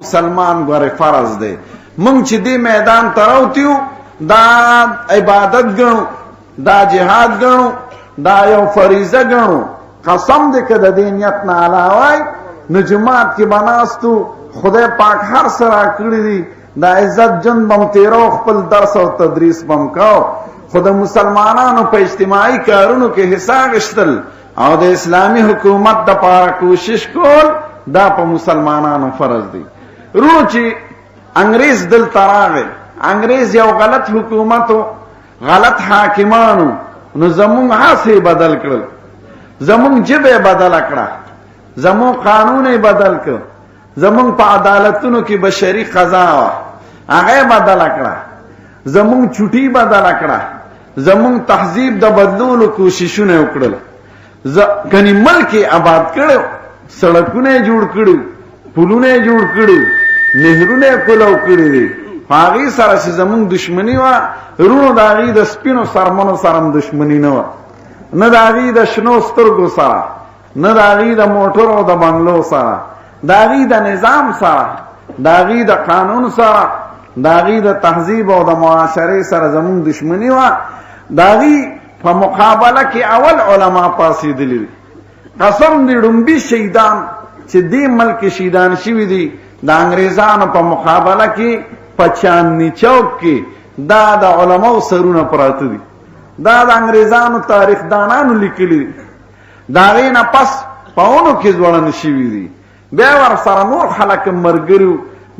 مسلمان ګوره فرض دی. مونږ چې دې میدان ته راوتیو دا عبادت ګڼو، دا جهاد ګڼو، دا یو فریضه ګڼو. قسم دې که د دې نیت نه علاوه نو جماعت کې به ناستو، خدای پاک هر څه راکړي دي، دا عزت جن بم تیرو، خپل درس او تدریس بم کوو، خو د مسلمانانو په اجتماعي کارونو کې حصہ اخیستل او د اسلامي حکومت دپاره کوشش کول دا په مسلمانانو فرض دی. رو چې انګریز دلته راغی، انګریز یو غلط حکومتو، غلط حاکمانو، نو زمونږ هسې بدل کړل، زمونږ ژبه بدله کړه، زمونږ قانون بدل کړ، زمونږ په عدالتونو کې بشري قضا وه هغه بدله کړه، زمونږ چوټي بدله کړه، زمونږ تهذیب د بدلولو کوششونه وکړل، کني ملک آباد کړو، سړکونه جوړ کړو، پلونه جوړ کړو، نهرونه کولو کړی دي. هغې سره چې زمونږ دشمني وه، رونو د هغې د سپینو سرمنو سره هم دشمني نه وه، نه د هغې د شنو سترګو سره، نه د هغې د موټرو او د بنګلو سره، د هغې د نظام سره، د هغې د قانون سره، د هغې د تهذیب او د معاشرې سره زمونږ دشمني وه. د هغې په مقابله کې اول علما پاڅېدلي دي. قسم دې ډومبي شهیدان چې دې ملک شهیدان شوي دي د انګریزانو په مقابله کې په چاندني چوک کې دا د علماو سرونه پراته دي، دا د انګریزانو تاریخدانانو لیکلي دي. د هغې نه پس په اونو کې ځوړند شوي دي. بیا ورسره نور خلک ملګري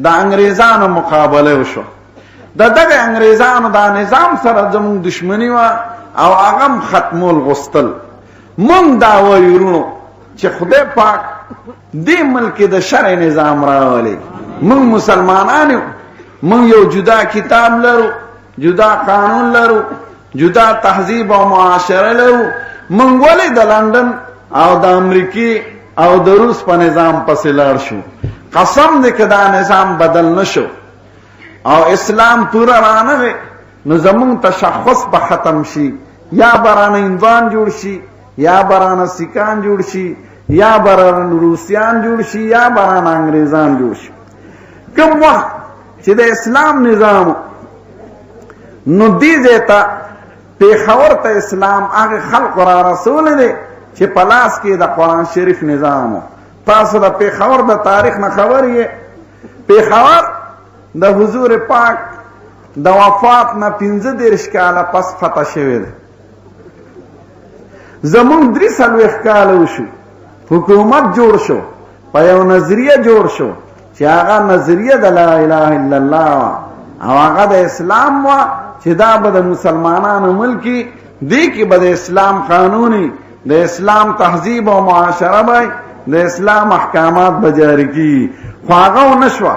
د انګریزانو مقابله وشوه. د دغه انګریزانو دا نظام سره زموږ دشمني وه او هغه هم ختمول غوښتل. مونږ دا وایو ورونو چې خدای پاک دې ملک د شرع نظام راولي. مونږ مسلمانان یو، مونږ یو جدا کتاب لرو، جدا قانون لرو، جدا تهذیب او معاشره لرو. مونږ ولې د لندن او د امریکې او د روس په نظام پسې لاړ شو؟ قسم دې که دا نظام بدل نشو او اسلام پورا رانغی نو زمونږ تشخص به ختم شي. یا برانه هندوان جوړ شي، یا برانه سیکان جوړ شي، یا برانه روسیان جوړ شي، یا برانه انګریزان جوړ شي. کوم وخت چې د اسلام نظام نو دې ځای ته پېښور ته اسلام هغه خلق را رسولی دی چې په لاس کې د قرآن شریف نظام و. تاسو د پېښور د تاریخ نه خبر یې؟ پېښور د حضور پاک د وفات نه 15 کاله پس فتح شوی دی. زمونږ 43 کاله وشو، حکومت جوړ شو، په یو نظریه جوړ شو چې هغه نظریه د لا اله الا الله او هغه د اسلام وه چې دا به د مسلمانانو ملکی دی کې به د اسلام قانوني، د اسلام تهذیب او معاشره به، د اسلام احکامات به جاری کیږي. خو هغه ونه شوه.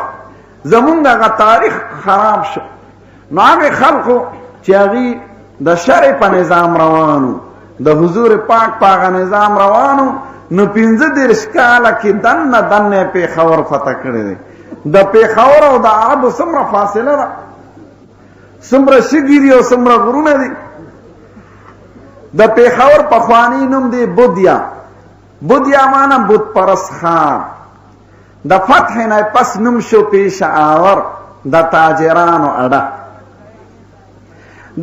زمونږ هغه تاریخ خراب شو. نو هغې خلقو چې هغې د شرع په نظام روانو، د حضور پاک په هغه نظام روانو، نو 15 کاله کې دنه دنه پېښور فتح کړی دی. د پېښور او د عربو څومره فاصله ده، څومره شګي دي او څومره غرونه دي. د پېښور پخوانی نوم دی بودیا. بودیا معنی بت پرست خان. د فتح نه پس نوم شو پېښور، د تاجرانو اډه.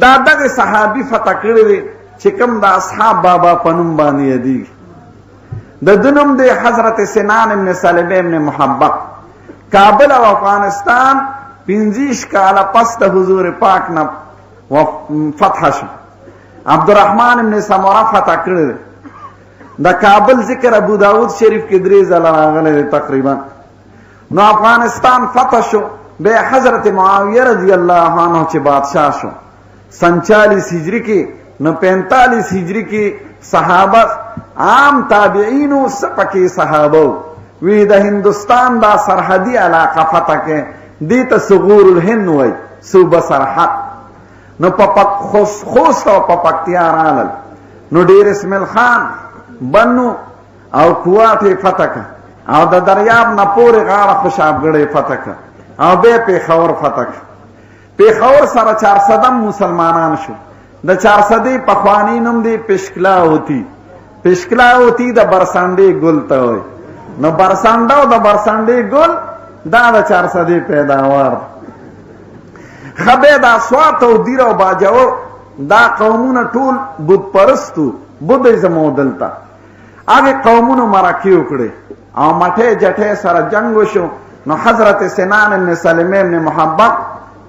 دا دغه صحابي فتح کړی دی چې کوم د اصحاب بابا په نوم باندې یادېږي. د ده نوم دی حضرت سنان ابن سلمة ابن محبب. کابل او افغانستان 15 کاله پس د حضور پاک نه فتح شو. عبدالرحمن ابن سمره فتح کړی دی. د کابل ذکر ابو داود شریف کې 3 ځله راغلی دی تقریبا. نو افغانستان فتح شو. بیا حضرت معاویه رضی الله عنه چې بادشاہ شو سن 40 هجری کې، نو 45 هجری کې صحابه عام تابعینو سپکې صحابه وی د هندوستان دا سرحدي علاقه فتح کې دې ته صغور الهند وای، صوبه سرحد. نو په خوست او په پکتیا رالل. نو ډیر اسماعیل خان بنو او کوات فتح کړ او د دریاب نه پورې غاړه خوشابګړې فتح کړ او بیا پېښور فتح کړ. پېښور سره 400 مسلمانان شو. د 400 پخوانی نوم دی پشکلا ہوتی. پشکلا ہوتی د برسانډې ګل ته وای. نو برسانډه او د برسانډې ګل دا د 400 پیداوار. خبه دا سوات او دیر او باجوړ دا قومونه ټول بت پرستو، بودیزم او دلتا هغه قومونو مرکه وکړي او مټه جټه سره جنگ وشو. نو حضرت سنان ابن سلمہ ابن محبت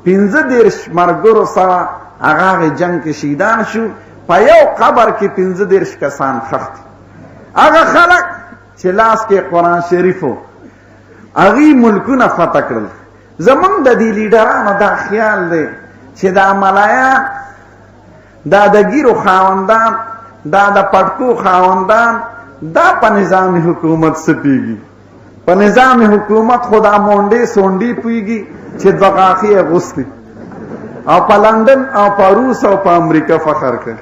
15 مرګرو سره هغه جنگ کې شهیدان شو. په یو قبر کې 15 کسان خخت. هغه خلک چې لاس کې قرآن شریفو هغه ملکونه فتح کړل. زمونږ د دې لیډرانو دا خیال دی چې دا ملایان، دا د ګیرو خاوندان، دا د پټکو خاوندان، دا په نظام حکومت سپیږي. په نظام حکومت خدا مونډې سونډې پویږي چې دغاخي اغوستي او په لندن او په روس او په امریکا فخر کوي.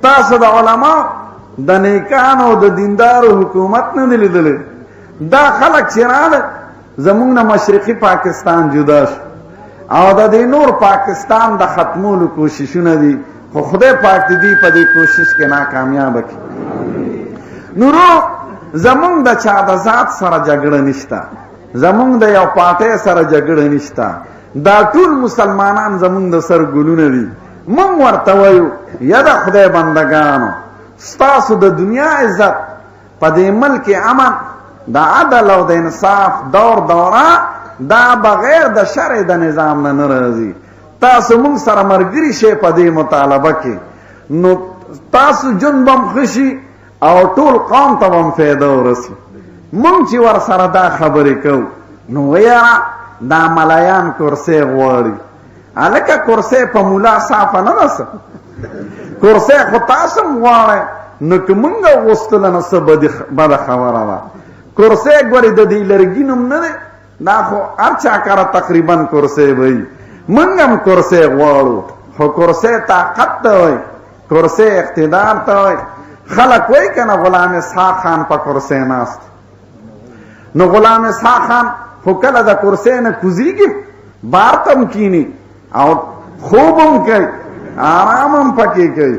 تاسو د علماء د نیکانو د دیندارو حکومت نه لیدلې. دا خلک چې راغله زمونږ نه مشرقي پاکستان جدا شو او د دې نور پاکستان د ختمولو کوششونه دي، خو خدای پاک دې په دې کوشش کې ناکامیاب کړي. نورو زمونږ د چا د ذات سره جګړه نشته، زمونږ د یو پارټۍ سره جګړه نشته. دا ټول مسلمانان زمونږ د سر ګلونه دي. مونږ ورته وایو یا د خدای بندگانو ستاسو د دنیا عزت په دې ملک امن د عدل او د انصاف دور دوره دا بغیر د شرع د نظام نه راځي. تاسو مونږ سره مرګري شئ په دې مطالبه کې، نو تاسو جون بم خشي او ټول قوم ته هم فایده ورسي. مونږ چې ور سره دا خبرې کوو نو ویا دا ملایان کرسي غواړي. الکه کرسي په مولا صافه نه رسه، کرسي خو تاسو غواړئ. نو که مونږ غوښتل نه څه بده خبره ده. کرسي ګورې د دې لرګینم نه دی، دا خو هر چا کاره تقریبا کرسي وي. مونږ هم کرسي غواړو، خو کرسي طاقت ته وایي، کرسي اقتدار ته وایي. خلک وایي که نه غلام اسحاق خان په کرسي ناست. نو غلام اسحاق خان خو کله د کرسي نه کوزیږي، بار ته هم کینی او خوب هم کوي، آرام هم پکې کوي،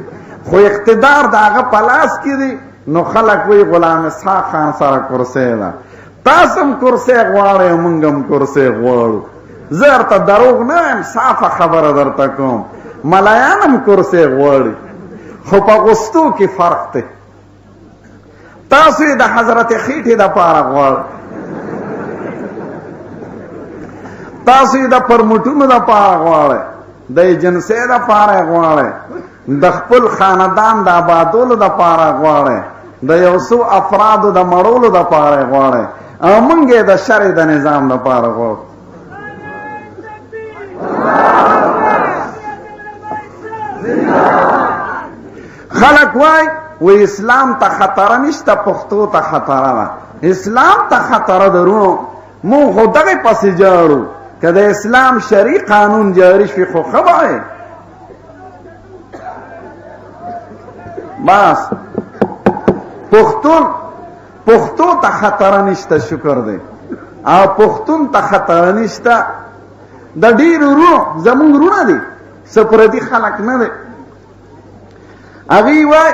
خو اقتدار د هغه په لاس کې دی. نو خلک وایي غلام اسحاق خان سره کرسي ده. تاسو هم کرسي غواړئ، موږ هم کرسي غواړو. زه درته دروغ نه وایم، صافه خبره درته کوم. ملایان هم کرسي غواړي، خو په غوښتو کې فرق دی. تاسو یې د حضرت خیټې دپاره غواړئ، تاسو یې د پرمټونو دپاره غواړئ، د ایجنسۍ دپاره غواړئ، د خپل خاندان د آبادولو دپاره غواړئ، د یو څو افرادو د مړولو دپاره غواړئ، او موږ یې د شرع د نظام دپاره غواړو. خلک وای اسلام ته خطر نشته، پښتو ته خطر ده. اسلام ته خطر درو مو خو دغه پسې جاړو. که د اسلام شرعي قانون جاری شي خو خبره بس پښتو ته خطر نشته، شکر دی. او پښتون ته خطر نشته. د ډیرو ورو زمونږ ورونه دي، سپردي خلک نه دي. هغوی وای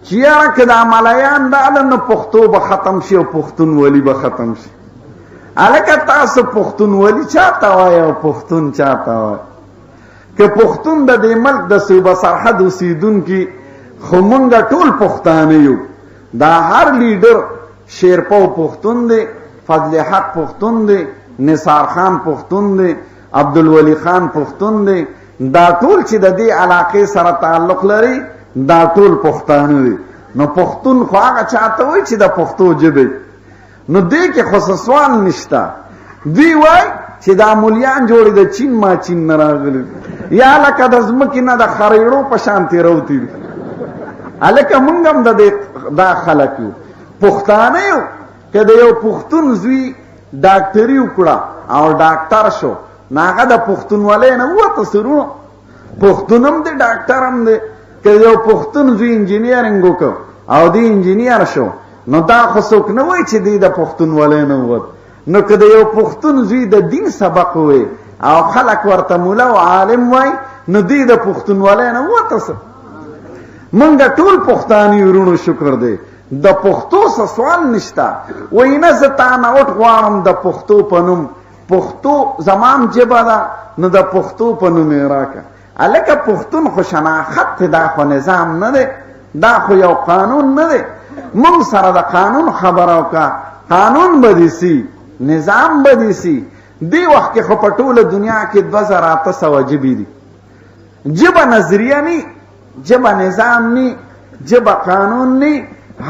چې یاره که دا ملایان راغله نو پښتو به ختم شي او پښتونولي به ختم شي. هلکه تاسو پښتونولي چاته وایي او پښتون چاته وایي؟ که پښتون د دې ملک د صوبه سرحد اوسېدونکي، خو مونږ ټول پښتانه یو. دا هر لیډر شیرپو پښتون دی، فضل حق پښتون دی، نثار خان پښتون دی، عبدالولی خان پښتون دی. دا ټول چې د دې علاقې سره تعلق لري دا ټول پښتانه دي. نو پښتون خو هغه چاته وایي چې د پښتو ژبې. نو دې کې خو سوال نشته. دوی وایي چې دا مولیان جوړې د چین ما چین نه راغلي، یا لکه د ځمکې نه د خریړو په شان تېروتي دي. هلکه مونږ هم دا خلک یو، پښتانه یو. که د یو پښتون زوی ډاکټري وکړه او ډاکټر شو، نو هغه د پښتونولۍ نه ووته سرونو. پښتون هم دی، ډاکټر هم دی. که یو پښتون زوی انجینیرنګ وکړ او دی انجینیر شو، نو دا خو څوک نه وایي چې دی د پښتونولۍ نه ووت. نو که د یو پښتون زوی د دین سبق ووایي او خلک ورته مولا او عالم وایي، نو دی د پښتونولۍ نه ووته. مونږ ټول پښتانه ورونو، شکر دی. د پښتو څه سوال نشته. وایي نه زه تا نه وټ غواړم د پښتو په نوم، پښتو زمام ژبه ده نو د پښتو په نوم یې راکړه. هلکه پښتون خو شناخت دی، دا خو نظام نه دی، دا خو یو قانون نه دی. موږ سره د قانون خبره وکړه، قانون به دې سي، نظام به دې سي. دې وخت کې خو په ټوله دنیا کې 2800 ژبې دي. ژبه نظریه نی، ژبه نظام نی، ژبه قانون نی.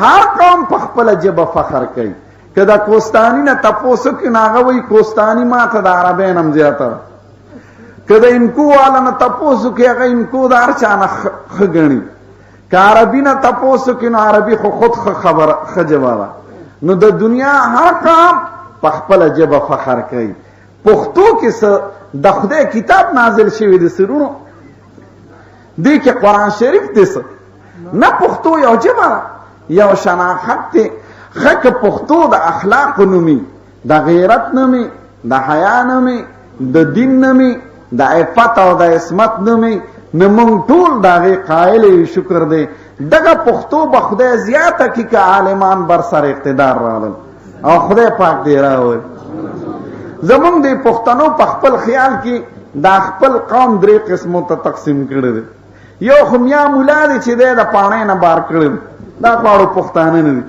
هر قوم په خپله ژبه فخر کوي. که د کوستاني نه تپوس وکړي نو هغه وایي کوستاني ماته د عربۍ نه هم زیاته ده. که د انکو والا نه تپوس وکړي هغه انکو د هر چا نه ښه ګڼي. که عربي نه تپوس وکړي نو عربي خو خود ښه ژبه ده. نو د دنیا هر قوم په خپله ژبه فخر کوي. پښتو کې څه د خدای کتاب نازل شوی دی سرونو، دې کې قرآن شریف دی څه نه. پښتو یو ژبه ده، یو شناخت دی. ښه که پښتو د اخلاقو نومي، د غیرت نومي، د حیا نومي، د دین نومي، د عفت او د عصمت نومي، نو موږ ټول د هغې قایل یو. شکر دی دغه پښتو به خدای زیاته کړي که عالمان بر سر اقتدار راغلل او خدای پاک دې راوړي. زمونږ د پښتنو په خپل خیال کې دا خپل قوم 3 قسمو ته تقسیم کړی دی. یو خو میا مولا دی چې دی د پاڼۍ نه بار کړی، دا خواړو پښتانه نه دي.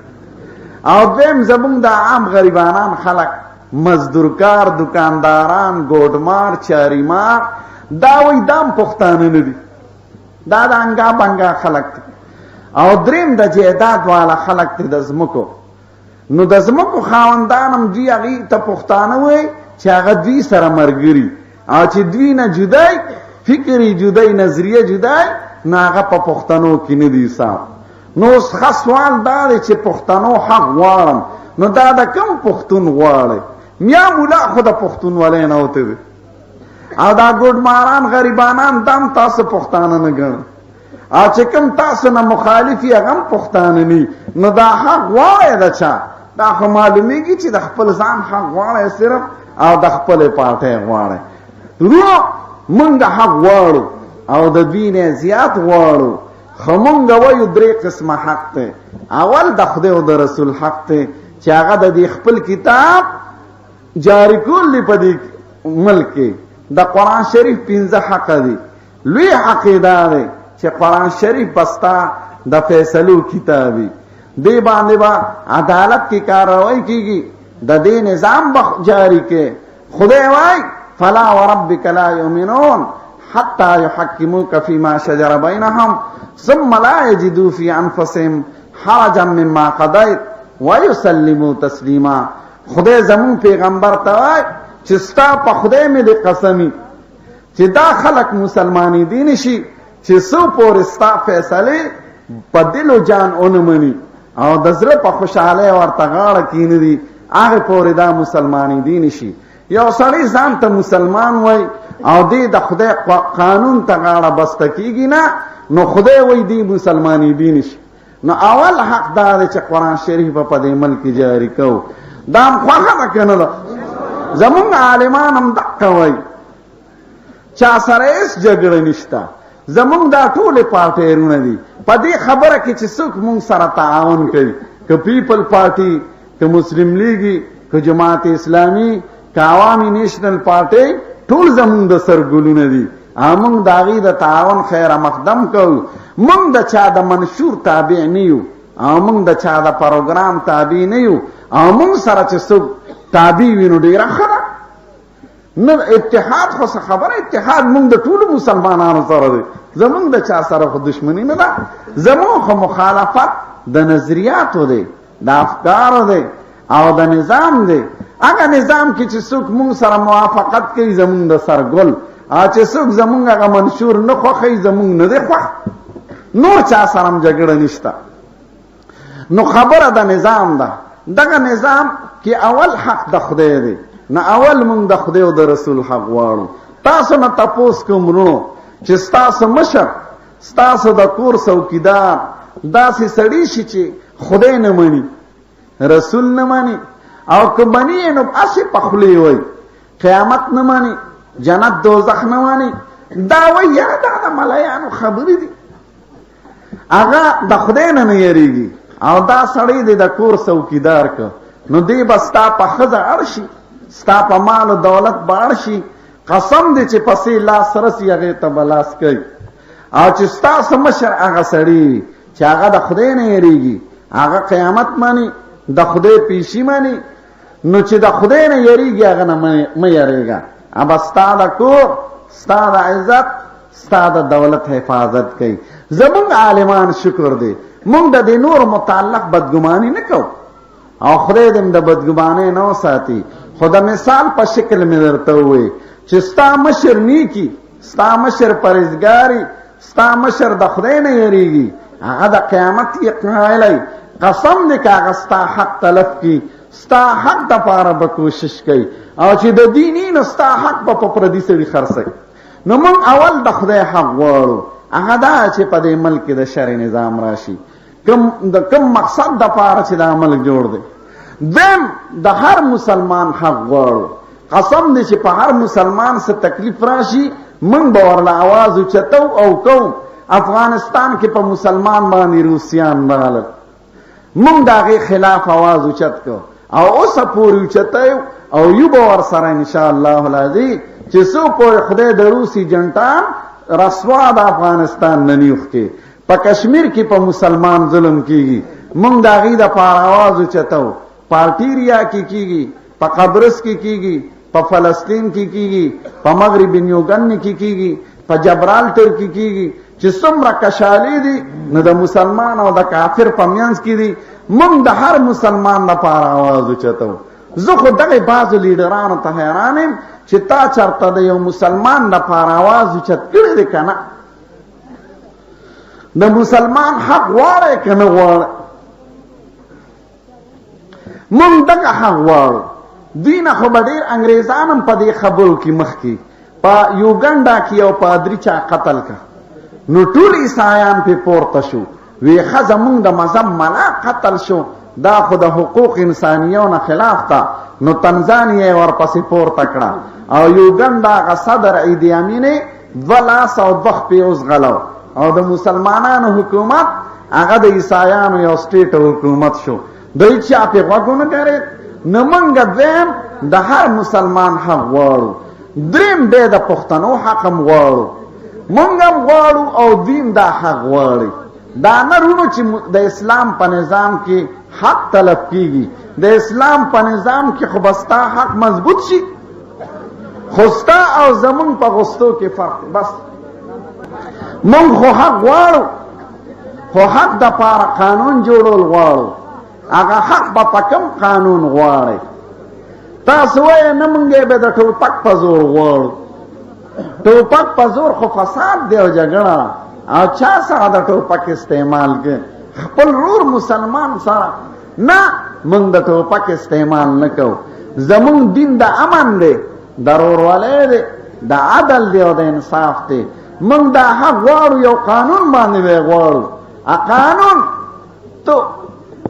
او دویم زمونږ د عام غریبانان خلک، مزدورکار، دکانداران، ګوډمار، چاریمار، دا وایي دام پښتانه نه دي، دا د انګا بنګا خلک دي. او دریم د جیداد والا خلک دي د ځمکو. نو د ځمکو خاوندان هم دوی هغې ته پښتانه وایي چې هغه دوی سره ملګري، او چې دوی نه جدای فکري جدای نظریه جدای نو هغه په پښتنو کې نه دي حساب. نو اوس ښه سوال دا دی چې پښتنو حق غواړم، نو دا د کوم پښتون غواړئ؟ میا مولا خو د پښتونولۍ نه وتی دی، او دا ګوډماران غریبانان دم تاسو پښتانه نه ګڼئ، او چې کوم تاسو نه مخالف یې هغه هم پښتانه ني. نو دا حق غواړئ د چا؟ دا خو معلومیږي چې د خپل ځان حق غواړئ صرف، او د خپلې پارټۍ غواړئ. ورو موږ حق غواړو او د دوی نه زیات غواړو، خو موږ وایو 3 قسمه حق دی. اول د خدای او د رسول حق دی چې هغه د دې خپل کتاب جاری کول دی په دې ملک کې. د قرآن شریف 15 حق دی. لوی حق دا دی چې قرآن شریف بستا د فیصلو کتابي، دې باندې با عدالت کی کاروائی کیږي، د دې نظام جاری کې. خدای وای فلا وربک لا یؤمنون حتى يحكموك فيما شجر بينهم ثم لا يجدوا في انفسهم حرجا مما قضيت ويسلموا تسلیما. خدای زمون پیغمبر ته وای چې ستا په خدای مې د قسمی چې دا خلق مسلمانی دین شي چې سو پور ستا فیصله په دل او جان اونمني او د زړه په خوشاله ورته غاړه کیندي، هغه پورې دا مسلمانی دین شي. یو سړی ځان ته مسلمان وای او دې د خدای قانون ته غاړه بسته کیږي نه، نو خدای وای دې مسلمانی دین شي. نو اول حق دا دی چې قرآن شریف په دې ملک جاری کو. دا خوښه ده کنه ده؟ زمونږ عالمان هم دقه وای، چا سره هیڅ جګړه نشته، زمونږ دا ټولې پارټیونه دي. په دې خبره کې چې څوک مونږ سره تعاون کوي، که پیپل پارټي، که مسلم لیګي، که جماعت اسلامي، که عوامي نیشنل پارټي، ټول زمونږ د سر ګلونه دي. مونږ د هغې د تعاون خیره مقدم کوو. مونږ د چا د منشور تابع نه یو، او مونږ د چا د پروګرام تابع نه یو، او مونږ سره چې څوک تابع وي نو ډېره ښه ده. نه اتحاد خو څه خبره، اتحاد مونږ د ټولو مسلمانانو سره دی، زمونږ د چا سره خو دشمنی نه ده. زمونږ خو مخالفت د نظریاتو دی، د افکارو دی او د نظام دی. هغه نظام کې چې څوک مونږ سره موافقت کوي زمونږ د سر ګل، او چې څوک زمونږ هغه منشور نه خوښوي زمونږ نه دی خوښ. نور چا سره هم جګړه نشته. نو خبره د نظام ده. دغه نظام کې اول حق د خدای دی، نه اول مونږ د خدای او د رسول حق غواړو. تاسو نه تپوس کوم ورونو چې ستاسو مشر، ستاسو د کور څوکیدار داسې سړی شي چې خدای نه مني، رسول نه مني، او که مني نو هسې په خولې وایي قیامت نه مني، جنت دوزخ نه مني. دا وایي یا دا د ملایانو خبرې دي. هغه د خدای نه نه یریږي، او دا سړی دی د کور څوکیدار که نو دی به ستا په ښځه اړ شي، ستا په مال و دولت به اړ شي. قسم دی چې پسې لاس رسي هغې ته به لاس کوي. او چې ستاسو مشر هغه سړی چې هغه د خدای نه یېرېږي، هغه قیامت مني، د خدای پیشي مني، نو چې د خدای نه یېرېږي هغه نه مه یېرېږه. ابه ستا د کور، ستا د عزت، ستا د دولت حفاظت کوي. زمونږ عالمان شکر دی مونږ د دې نور متعلق بدګماني نه کوو او خدای دې د بدګمانۍ نه وساتي. خو د مثال په شکل مې درته ووایي چې ستا مشر نیکي، ستا مشر پرهیزګاري، ستا مشر د خدای نه یېرېږي، هغه د قیامت یقیني قسم دی که هغه ستا حق تلف کی، ستا حق دپاره به کوشش کوي او چې د دیني نو ستا حق به په پردي سړي خرڅوي. نو موږ اول د خدای حق غواړو، هغه دا چې په دې ملک کې د شرع نظام راشي، کم مقصد دپاره چې دا ملک جوړ دی. دویم د هر مسلمان حق غواړو. قسم دی چې په هر مسلمان څه تکلیف راشي موږ به ورله आवाज اوچتو او کوو. افغانستان کې په مسلمان باندې روسیان راغلل، موږ د هغې خلاف आवाज اوچت کو او اوسه پورې اوچتو او یو به ورسره انشاءالله العظیم چې څو پورې خدای د روسي جنټان رسوا د افغانستان نه نه اوښکي. په کشمیر کې په مسلمان ظلم کیږي، موږ د هغې دپاره आवाز اوچتو. په الټیریا کې کیږي، په قبرس کې کیږي، په فلسطین کې کیږي، په مغرب نیوګن کې کیږي، په جبرالټر کې کیږي. چې څومره کشالې دي نو د مسلمان او د کافر په منځ کې دي. موږ د هر مسلمان لپاره आवाज اوچتو. زه خو دغې بعضو لیډرانو ته حیران یم چې تا چېرته د یو مسلمان لپاره आवाज اوچت کړی دی که نه؟ د مسلمان حق غواړی که نه غواړی؟ موږ دغه حق غواړو. دوی نه خو به ډېر انګریزان هم په دې خبرو کې مخکې په یوګنډا کې یو پادري چا قتل که نو ټول عیسایان پې پورته شو، وی ښه زمونږ د مذهب ملا قتل شو، دا خو د حقوق انسانیو نه خلاف ده. نو تنزانیه ورپسې پورته کړه او یوګنډا هغه صدر ایدی امین یې 2 لاس او 2 خپې وزغلو او د مسلمانانو حکومت هغه د عیسایانو یو سټیټ حکومت شو. دوی چا پې غوږ ونه کړی. نو موږ دویم د هر مسلمان حق غواړو، دریم بیا د پښتنو حق هم غواړو. موږ هم غواړو او دین دا حق غواړي. دا نه رونو چې د اسلام په نظام کې حق طلب کیږي. د اسلام په نظام کې خو بستا حق مضبوط شي، خو ستا او زمون په غوستو کې فرق. بس موږ خو حق غواړو، خو حق دپاره قانون جوړول غواړو. هغه حق به په کوم قانون غواړئ؟ تاسو وایئ نه موږ یې به د ټوپک په زور غواړو. ټوپک په زور خو فساد دی او جګړه. او چا سره د ټوپک استعمال کوي؟ خپل رور مسلمان سره. نه موږ د ټوپک استعمال نه کوو. زمونږ دین د امن دی، د ورورولۍ دی، د عدل دی او د انصاف دی. موږ دا حق غواړو، یو قانون باندې به غواړو. قانون تو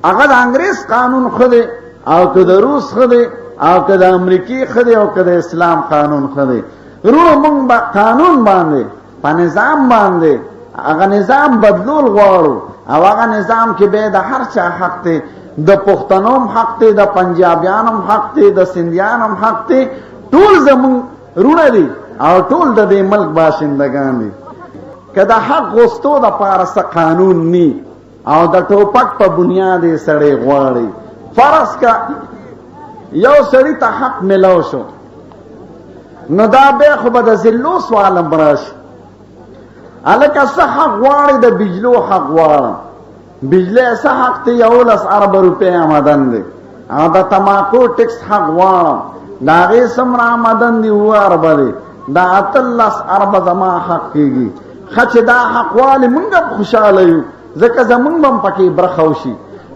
هغه د انګریز قانون ښه دی او که د روس ښه دی او که د امریکې ښه دی او که د اسلام قانون ښه دی. رونو موږ به قانون باندې په نظام باندې هغه نظام بدلول غواړو او هغه نظام کې به د هر چا حق دی. د پښتنو هم حق دی، د پنجابیانو هم حق دی، د سندیانو هم حق دی. ټول زمونږ رونه دي او ټول د دې ملک باشندگان دي. که د حق غوښتو دپاره څه قانون نی او د ټوپک په بنیاد یې سړی غواړي. فرض که یو سړي ته حق ملو شو نو دا بیا خو به د ذلو سوال هم راشي. هلکه څه حق غواړي؟ د بجلو حق غواړم. بجلی څه حق دی؟ 11 اربه روپۍ آمدن دی. او د تماکو ټکس حق غواړم، د هغې څومره آمدن دی؟ 7 اربه دی. د 18 اربه زما حق کېږي. ښه چې دا حق والي موږ هم خوشحاله یو، ځکه زمونږ به هم پکې برخه وشي.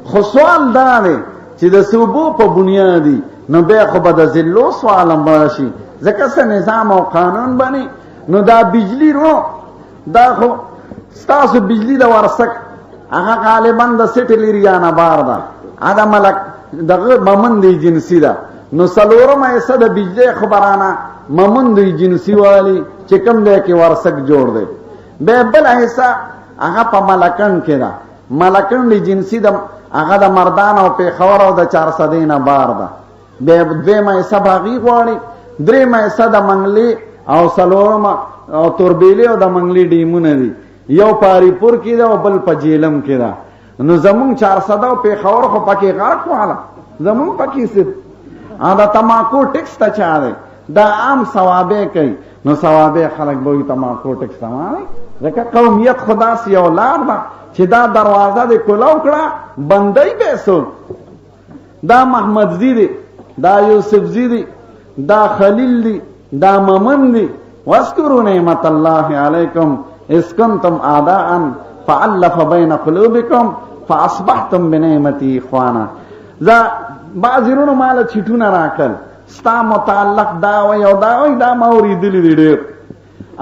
خو سوال دا دی چې د صوبو په بنیادي نو بیا خو به د ذلو سوال هم راشي، ځکه څه نظام او قانون بني. نو دا بجلی رو دا خو ستاسو بجلی د ورسک هغه غالبا د سټل ایریا نه بار ده، هغه ملک دغه ممند جنسي ده. نو څلورمه حصه د بجلی خبرانه ممند جنسي والی چې کوم دی کې ورسک جوړ دی. بیا بله حصه هغه په ملکن کې ده. ملکن جنسي د هغه د مردان او پیښور او د 400 نه بار ده. بیا دویمه حصه باغي غواړي، درېیمه حصه د منګلي او څلورمه او توربیلي او د منګلي ډیمونه دي. یو پاری پور کې ده او بل په جیلم کې ده. نو زمونږ 400 او پیښور خو پکې غرق واله، زمونږ پکې څه دا تماکو ټیکس ته چا دی؟ دا عام ثوابه کوي. نو ثوابه خلک به وي تماکو ټیکس ته مانی، ځکه قومیت خدا سی اولاد ده چې دا دروازه د کلاو کړه بندۍ به څوک. دا محمد زی دی، دا یوسف زی دی، دا خلیل دی، دا ممن دی. واذکروا نعمت الله علیکم اذ کنتم اعداء فالف بین قلوبکم فاصبحتم بنعمتی اخوانا. بعضیرونو مال چټونه راکل ستا متعلق دا وی او دا وی، دا ما اوریدلی دی ډېر.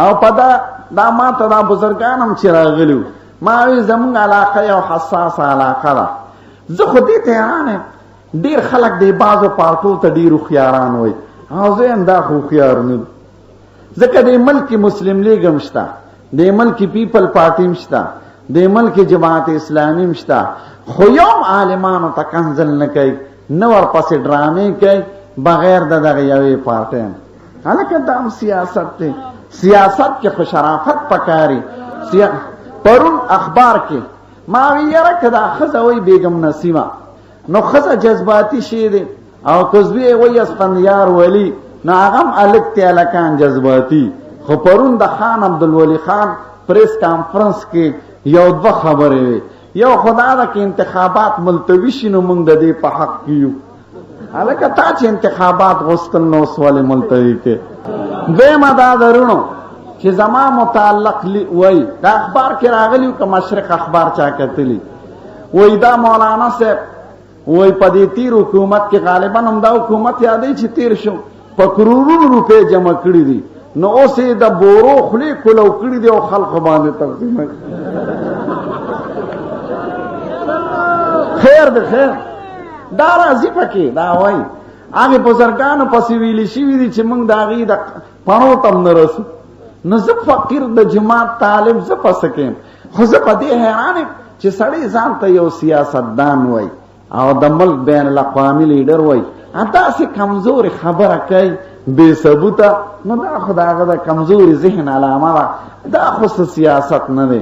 او په دا ما ته دا بزرګان هم چې راغلي ما وی زمونږ علاقه یو حساسه علاقه ده. زه خو دې ته حیران یم، ډېر خلک دی بعضو پارټو ته ډېر هوښیاران وایي، او زه یم دا خو هوښیار نه دي. ځکه دې ملک مسلم لیګ هم شته، دې ملک پیپل پارټي هم شته، دې ملک جماعت اسلامي هم شته، خو یو عالمانو ته کنزل نه کوي، نه ورپسې ډرامې کوي بغیر د دغه یوې پارټۍ. هلکه دا هم سیاست دی. سیاست کې خو شرافت پکاري. پرون اخبار کې ما وی یاره که دا ښځه وایي بیګم نسیمه، نو ښځه جذباتي شی دی، او کزوی وایي اسفندیار ولی، نو هغه هم هلک دی هلکان جذباتي. خو پرون د خان عبدالولي خان پریس کانفرنس کې یو دوه خبرې وي. یو خدا ده که انتخابات ملتوي شي نو موږ د دې په حق کې یو. هلکه تا چې انتخابات غوښتل نو اوس ولې ملتوي کې؟ دویمه دا درونو چې زما متعلق وایي دا اخبار کې راغلی که مشرق اخبار چا کتلی، وایي دا مولانا صاحب وایي په دې تیر حکومت کې غالبا هم دا حکومت یادوي چې تیر شو په کروڑونو روپۍ جمع کړي دي، نو اوس یې د بورو خولې کلو کړي دي او خلقو باندې تقسیم. خیر دی خیر، دا راځي پکې دا وایي هغې بزرګانو پسې ویلي شوي دي چې موږ د هغې د پڼو ته هم نه رسو. نو زه فقیر د جماعت طالب زه پسه کیم، خو زه په دې حیران یم چې سړی ځان ته یو سیاستدان وایي او د ملک بین الاقوامي لیډر وایي، داسې کمزورې خبره کوي بې ثبوته. نو دا خو د هغه د کمزوري ذهن علامه ده، دا خو څه سیاست نه دی.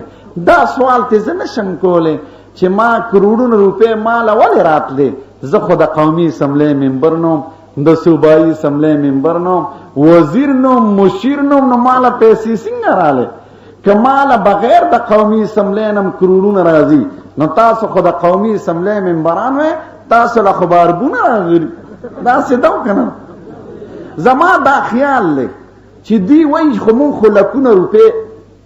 دا سوال ته زه نشم کولی چې ما کروڑونه روپۍ ماله ولې راتلې. زه خو د قومي اسمبلی ممبر نوم، د صوبایي اسمبلی ممبر نوم، وزیر نوم، مشیر نوم، نو ماله پیسې څنګه رالې؟ که ماله بغیر د قومي اسمبلی نم کروڑونه راځي، نو تاسو خو د قومي اسمبلی ممبران وئ، تاسو له خو باربونه راغلي. داسې ده که نه؟ زما دا خیال دی چې دوی وایي خو مونږ خو لکونه روپۍ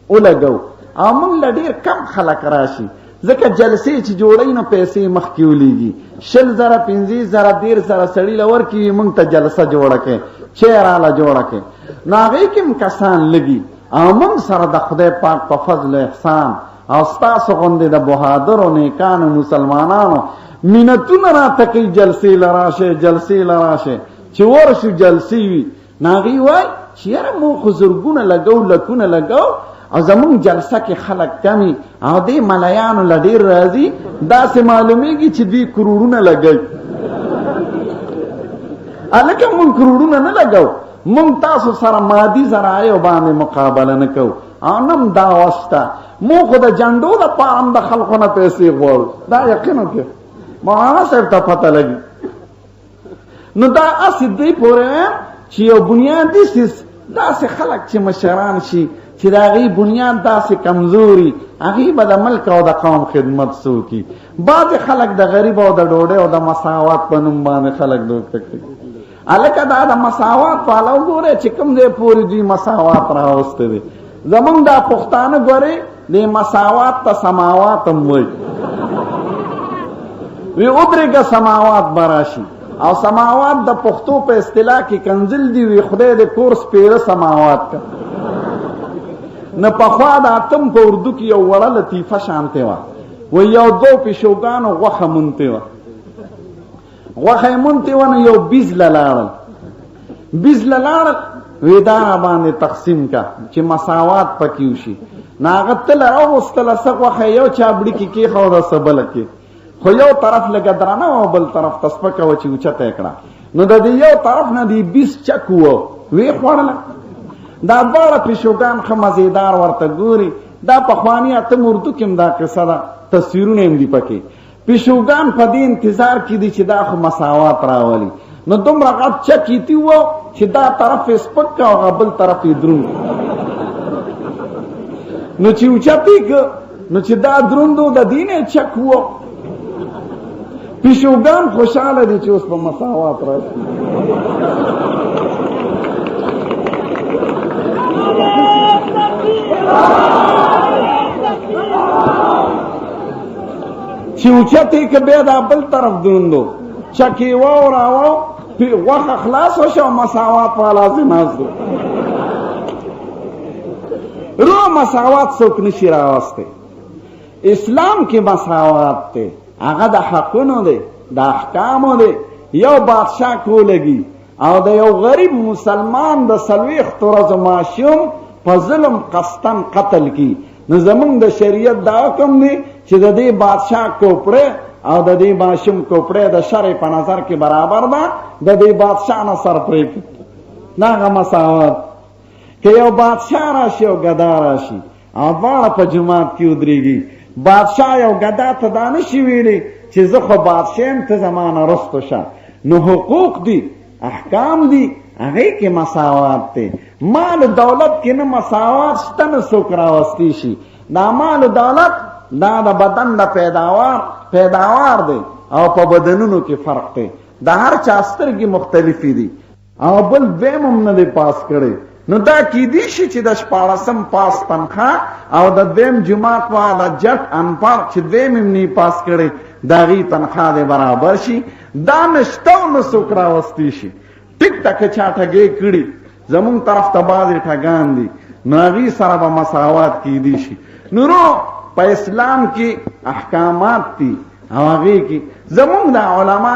ولګو او مونږ له ډېر کم خلک راشي، ځکه جلسې چې جوړوي نو پیسې مخکې ولیږي. 20,000 15,000 13,000 سړي له ورکوي مونږ ته جلسه جوړه کړي، چیراله جوړه کړي، نو هغې کې هم کسان لګي او مونږ سره د خدای پاک په فضل احسان او ستاسو غوندې د بهادرو نیکانو مسلمانانو منتونه راته کوي جلسې له راشئ جلسې له راشئ. چې ورشو جلسې وي نو هغې وایي چې یاره مونږ خو زرګونه لګو لکونه لګو او زمونږ جلسه کې خلک کمی او دې ملیانو له ډېر راځي، داسې معلومیږي چې دوی کروڑونه لګوي. هلکه مونږ کروڑونه نه لګو، مونږ تاسو سره مادي ذرایعو باندې مقابله نه کوو او نه هم دا وسته. مونږ خو د جنډو دپاره هم د خلقو نه پیسې غواړو، دا یقین وکړه مولانا صاحب ته پته لګي. نو دا اسې دوی پورې وایم چې یو بنیادي سیس داسې خلک چې مشران شي چې د هغې بنیاد داسې کمزوري، هغې به د ملک او د قوم خدمت څوکي. بعضې خلک د غریب او د ډوډۍ او د مساوات په نوم باندې خلک دوکه کوي. هلکه دا د مساوات والا وګورئ چې کوم ځای پورې دوی مساوات راوستی دی. زمونږ دا پښتانه ګورئ دې مساوات ته سماوات هم وایي، وی ادرېږه سماوات به راشي او سماوات د پښتو په اصطلاح کې کنزل دي، وی خدای د کور سپېره سماوات که نه. پخوا د اتم په اردو کې یو وړه لطیفه شانتې وه، وی یو دو پیشوګانو غوښه مونتې وه، غوښه یې مونتې وه، نو یو بیز له لاړل، بیز له لاړل، وی دا را باندې تقسیم که چې مساوات پکې وشي. نو هغه تله راوستله څه غوښه یو چابړي کې کېښوده څه بله کې، خو یو طرف لګه درانه او بل طرف تسپکه و چې اوچته کړه نو د دې یو طرف نه دی 20 چک وو وی خوړل دا بار پیشوګان خو مزیدار ورته ګوري دا پخوانی اته مردو کې دا قصه ده تصویرونه هم دی پکې پیشوګان په دې انتظار کې دي چې دا خو مساوات راولي نو دومره غټ چکیتی وو چې دا طرف سپک او بل طرف یې دروند نو چې اوچتی نو چې دا دروندو د دینه چک وو پیشوګان خوشاله دي چې اوس په مساوات راشي چې اوچتی که بیا دا بل طرف دروندو چکی واو راو وخ خلاص وشو مساوات والا زنازدو رو مساوات څوک نشي راوسته اسلام کې مساوات ته هغه د حقونو دی د احکامو دی یو بادشاہ کولګي او د یو غریب مسلمان د 40 ورځو ماشوم په ظلم قصدن قتل کی نو زمونږ د شریعت دا حکم دی چې د دې بادشاہ کوپړه او د دې ماشوم کوپړه د شرع په نظر کې برابر ده د دې بادشاہ نه سر پرې نه مساوات که یو بادشاہ راشي او غدا راشي او باړه په جماعت کې ودرېږي بادشاہ یو غدا ته دانشي ویلي چې زه خو بادشاہ ته زمانه رستو شه نو حقوق دي احکام دي هغه کې مساوات ته مال دولت کې نه مساوات شته نه څوک راوستي شي دا مال دولت دا د بدن د پیداوار دی او په بدنونو کې فرق دی د هر چا سترګې مختلفې دي او بل دویم هم نه دی پاس کړی نو دا کیدی شي چې د 14 پاس تنخواه او د دویم جماعت والا جټ انپړ چې دویم هم نه پاس کړی د هغې تنخواه دی برابر شي دا نشته او نه څوک راوستی شي ټیک ټکه چا ټګې کړي زمونږ طرف ته بعضې ټګان دي نو هغې سره به مساوات کیدی شي نو په اسلام کې احکامات دي او هغې کې زمونږ د علما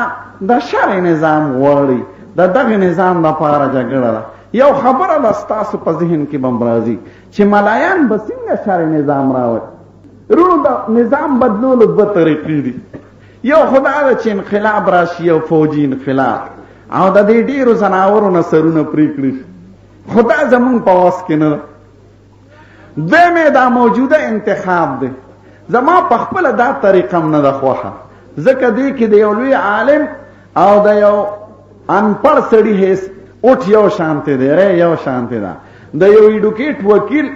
د شرع نظام غواړي د دغه نظام دپاره جګړه ده یو خبره ده ستاسو په ذهن کې به م راځي چې ملایان به څنګه شرع نظام راوړي رونو د نظام بدلولو دوه طریقې دي یو خو دا ده چې انقلاب راشي یو فوجي انقلاب او د دې ډېرو ځناورو نه سرونه پرې کړي خو دا زمونږ په وس کې نه ده دویمې دا موجوده انتخاب دی زما په خپله دا طریقه هم نه ده خوښه ځکه دې کې د یو لوی عالم او د یو انپړ سړي حیث اوټ یو شانتی دی ری یو شانتی ده د یو ایډوکیټ وکیل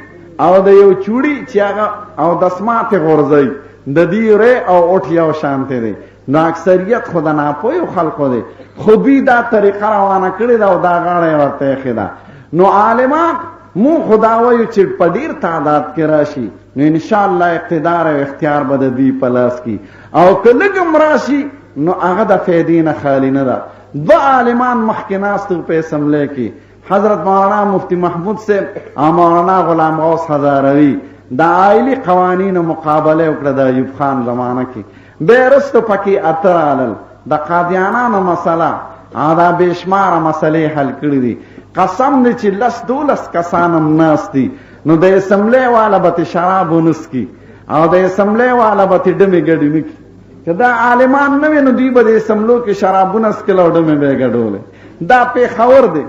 او د یو چوړي چې هغه او دسماتې غورځوي د دې ری او اوټ یو شانتی دی نو اکثریت خو د ناپوهو خلقو دی خو دوی دا طریقه روانه کړې ده او دا غاړه یې ورته ایښې ده نو عالمان مو خدا وایو چې په ډیر تعداد کې راشي نو انشاءالله اقتدار او اختیار به د دوی په لاس کې او که لږ هم راشي نو هغه د فیدې نه خالي نه ده دوه عالمان مخکې ناست په اسمبلی کې حضرت مولانا مفتی محمود صاحب او مولانا غلام غوث هزاروي د عائلي قوانینو مقابله وکړه د ایوب خان زمانه کې بیا وروسته پکې اته رالل د قادیانانو مسله او دا بېشماره مسلې حل کړي دي قسم دی چې 10-12 کسان هم ناست دي نو د اسمبلی والا به شراب ونسکي او د اسمبلی والا به ډمې ګډې نه کړي که دا عالمان نه وي نو دوی به د اسمبلو کې شرابونه څکل او ډمې به یې ګډولې دا پېښور دی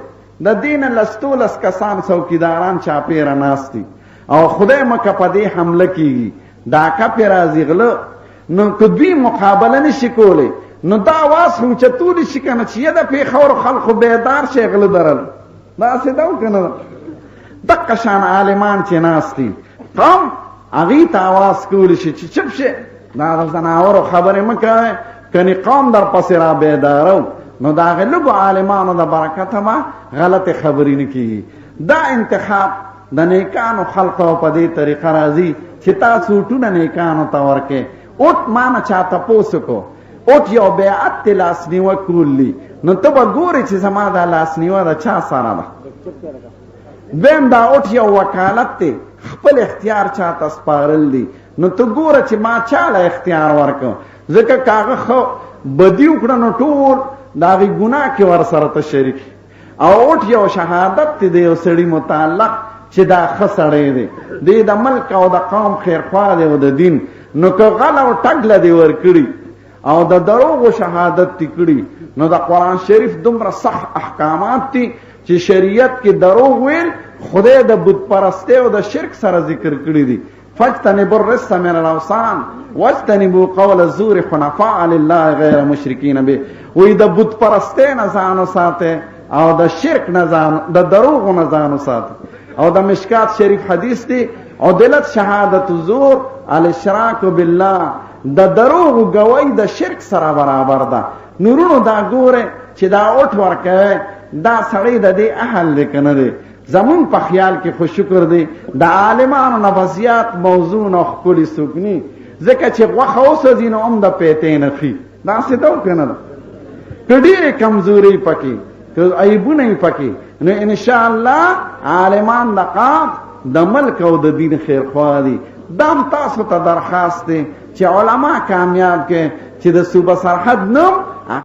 د دې نه 10-12 کسان څوکیداران چاپېره ناست دي او خدای مکه په دې حمله کېږي دا کپې راځي غله نو که دوی مقابله نشي کولی نو دا آواز خو اوچتولی شي که نه چې یه د پېښور خلقو بیدار شي غله درل داسې ده او که نه ده دقه شان عالمان چې ناست دي قوم هغې ته آواز کولی شي چې چپ شي دا د زناورو خبرې مه کوئ کنې قوم در پسې را بیدارو نو د هغې لږو عالمانو د برکته به غلطې خبرې نه کېږي دا انتخاب د نیکانو خلقو په دې طریقه راځي چې تاسو اوټونه نیکانو ته ورکې اوټ ما نه چا تپوس وکړو اوټ یو بیعت دی لاسنیوه کولی نو ته به ګورې چې زما دا لاسنیوه د چا سره ده دویم دا اوټ یو وکالت دی خپل اختیار چا ته سپارل دی نو ته ګوره چې ما چاله اختیار ورکړو ځکه که هغه ښه بدي وکړه نو ټول د هغې ګناه کې ورسره ته شریک او اوټ یو شهادت دی د یو سړي متعلق چې دا ښه سړی دی دی د ملک او د قوم خیرخوا دی او د دین نو که غل او ټګله دې ورکړي او د دروغ شهادت تکړي نو د قران شریف دومره صح احکامات دي چې شریعت کې دروغ ویل خدای د بت پرسته او د شرک سره ذکر کړی دي فاجتنبوا الرجس من الاوثان واجتنبوا قول الزور حنفاء لله غیر مشرکین به وې د بت پرسته نه ځان ساته او د شرک نه ځان د دروغ نه ځان ساته او د مشکات شریف حدیث دی عدلت شهادت الزور الاشراک بالله د دروغ گوی د شرک سره برابر ده نورونو دا ګوره چې دا اوټ ورکه دا سړی د دې اهل لیکنه دی زمون په خیال کې خو شکر دی د عالمانو نفسیات موضوع نه خپل سکني ځکه چې غوخه اوسه دین هم د پیتې نه خي دا څه دا کنه ده کډیره کمزوري پکې که عیبونه پکې نو ان شاء الله عالمان لقاب د ملک او د دین خیر خوا دي دام تاسو ته درخواست دی چې علما کامیاب کې چې د صوبه سرحد نوم